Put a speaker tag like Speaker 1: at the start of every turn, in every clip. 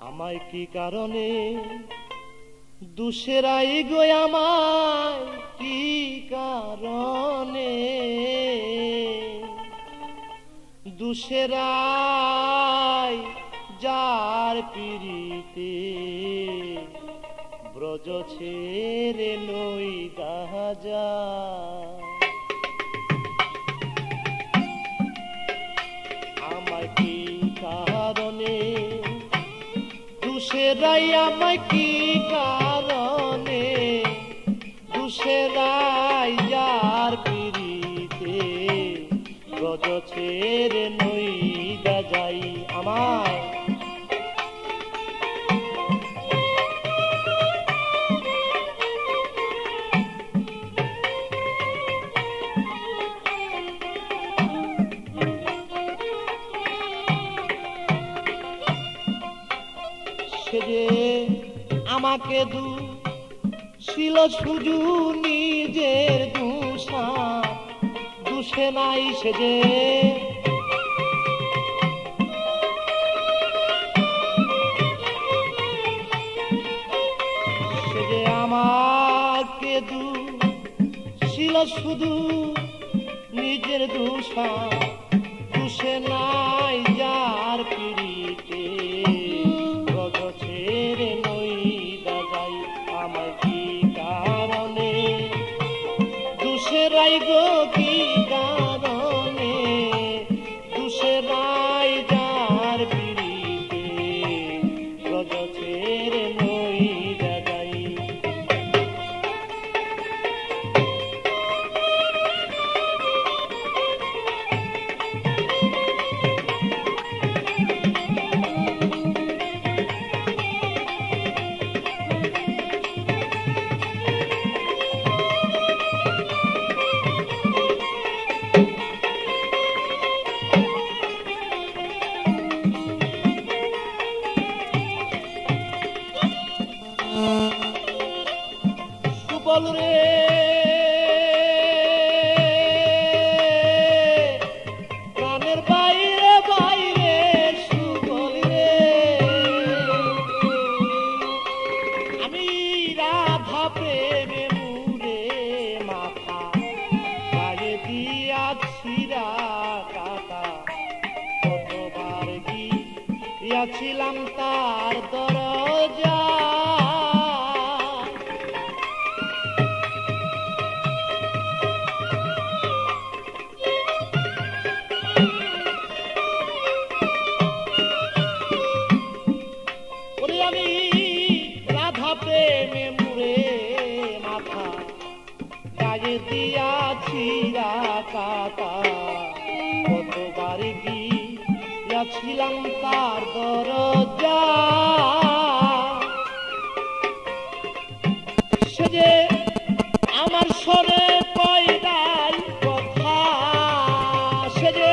Speaker 1: আমায় কি কারণে দুসেরাই গো আমায় কি কারণে দুসেরাই যার পিরিতে ব্রজ ছেড়ে নই দাজা আমায় কি কারণে দুসেরাই আমায় কি কারণে দুসেরাই যার পিরিতে ব্রজ ছেড়ে নই দাজাই আমায় সে যে আমাকে ছিল শুধু নিজের দুষা দুষে নাই সে যে আমাকে ছিল শুধু নিজের দুষা দুষে নাই যার পিড়িতে ব্রজ ছেড়ে নই দাজাই আমায় কি কারণে দুসেরাই গো কি কারণে দুসেরাই যার পিড়িতে ব্রজ ছেড়ে নই দাজাই সুবল রে প্রাণের বাইরে বাইরে সুবল রে আমি রাধা প্রেমে মুরে মাথা গায়ে দিয়াছি কাটা কতবার গিয়াছিলাম তার দরজা আমি রাধা প্রেমে মুরে মাথা গায়ে দিয়াছি কাটা কতবার গিয়াছিলাম তার দরজা সে যে আমার সরে পয়দাই কথা সে যে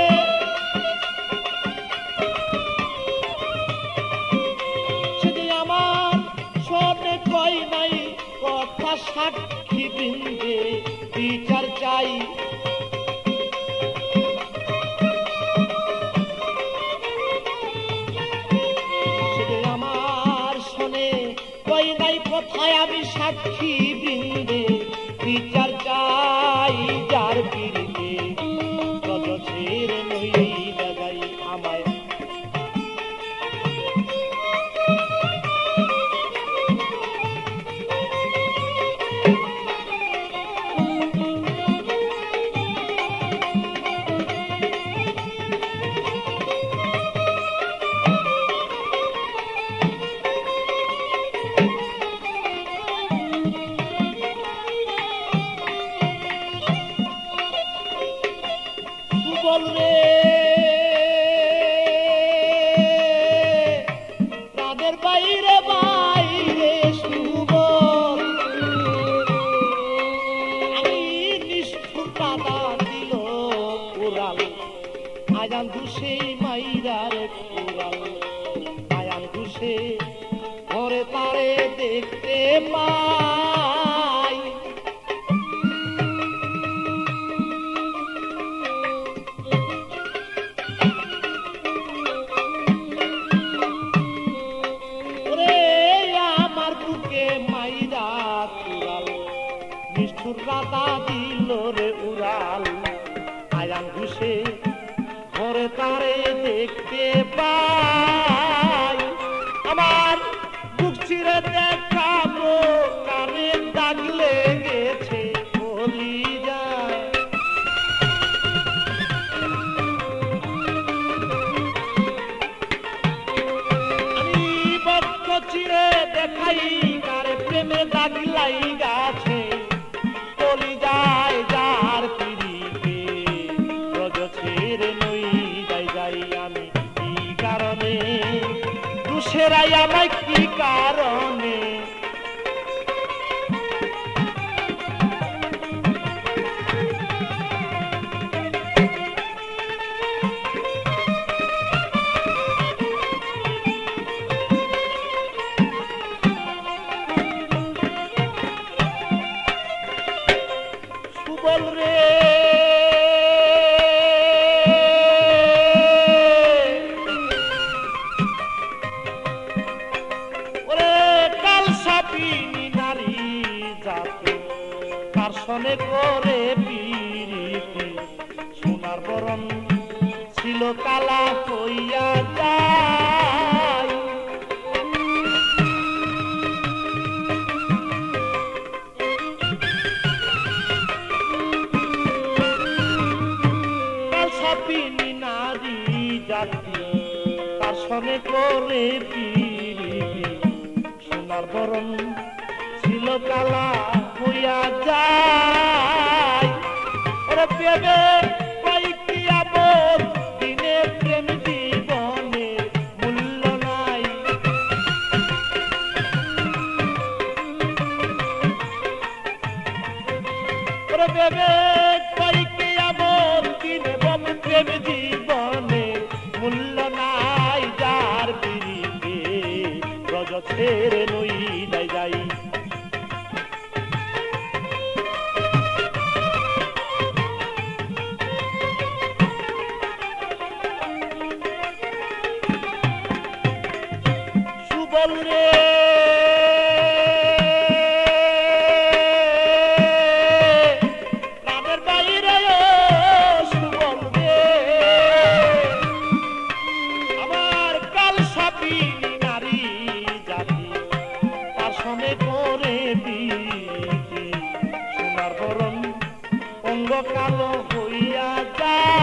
Speaker 1: কই নাই কথা সাক্ষী বৃন্দে বিচার চাই সে আমার শোনে কই নাই কথায় আমি সাক্ষী বৃন্দে বিচার চাই যার পিড়িতে ব্রজ ছেড়ে নই দাজাই আমায় সুবল রে প্রাণের বাইরে বাইরে সুবল আমি নিষ্ঠুর কাদা দিল কোরাল আয়ান দুষে মাইরার কোরাল আয়ান দুষে ঘরে তারে দেখতে মা মাইরা উড়াল নিষ্ঠুর রাতা দিল রে উড়াল আয়ান ঘুষে ঘরে তারে দেখতে পাই আমার বুক চিরে দেখাবো কানে দাগ লেগেছে বলি যায় আমি বক্ষ চিরে দেখাই কারে প্রেমে দাগ লাই গাছে বলি যায় যার পিড়িতে রজ ছেড়ে নই যাই আমি কি কারণে দুসেরাই আমায় কি কারণে সুবল রে কারসনে করে পিরিতি সোনার বরণ ছিল কালা হইয়া যায় কালসাপিনী নারী জাতি কারসনে করে পিরিতি সোনার বরণ ছিল কালা হইয়া যায় ওরে প্রেমে কয়েকটি আপদ দিনে প্রেম জীবনে মূল্য নাই ওরে প্রেমে কয়েকটি আপদ দিনে প্রেম জীবনে মূল্য নাই যার পিড়িতে রজ ছেড়ে নই যাই সুবল রে প্রাণের বাইরে সুবল রে আমার কালসাপিনী নারী জাতি তার সনে করে বিধি সোনার বরণ অঙ্গ কালো হইয়া যায়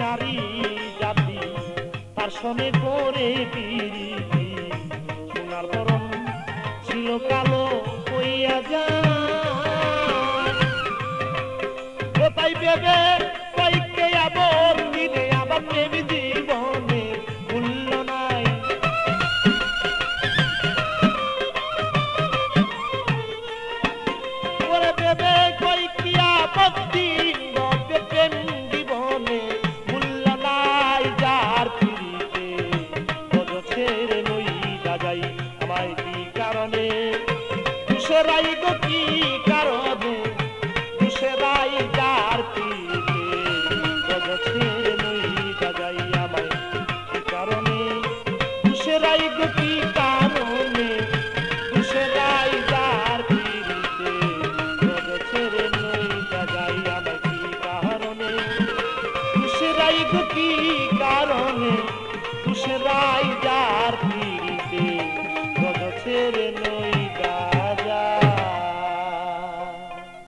Speaker 1: নারী জাতি তার সনে করে পিরিতি সোনার বরণ ছিল কালো হইয়া যায় তাই ভেবে কয়েককে আবার দিনে আবার প্রেম জীবনে মূল্য নাই ওরে ভেবে কয়েকটি আপত্তি প্রেম জীবনে মূল্য নাই যার পিড়িতে রজ ছেড়ে নই যাই আমায় কি কারণে দুসেরাই গো কি কারণে দুসেরাই যার পিড়িতে রজ ছেড়ে নই যাই আমায় কি কারণে দুসেরাই গো কি কারণে দুসেরাই যার পিড়িতে রজ ছেড়ে নই যাই আমায় কি কারণে দুসেরাই গো কি কারণে দুসেরাই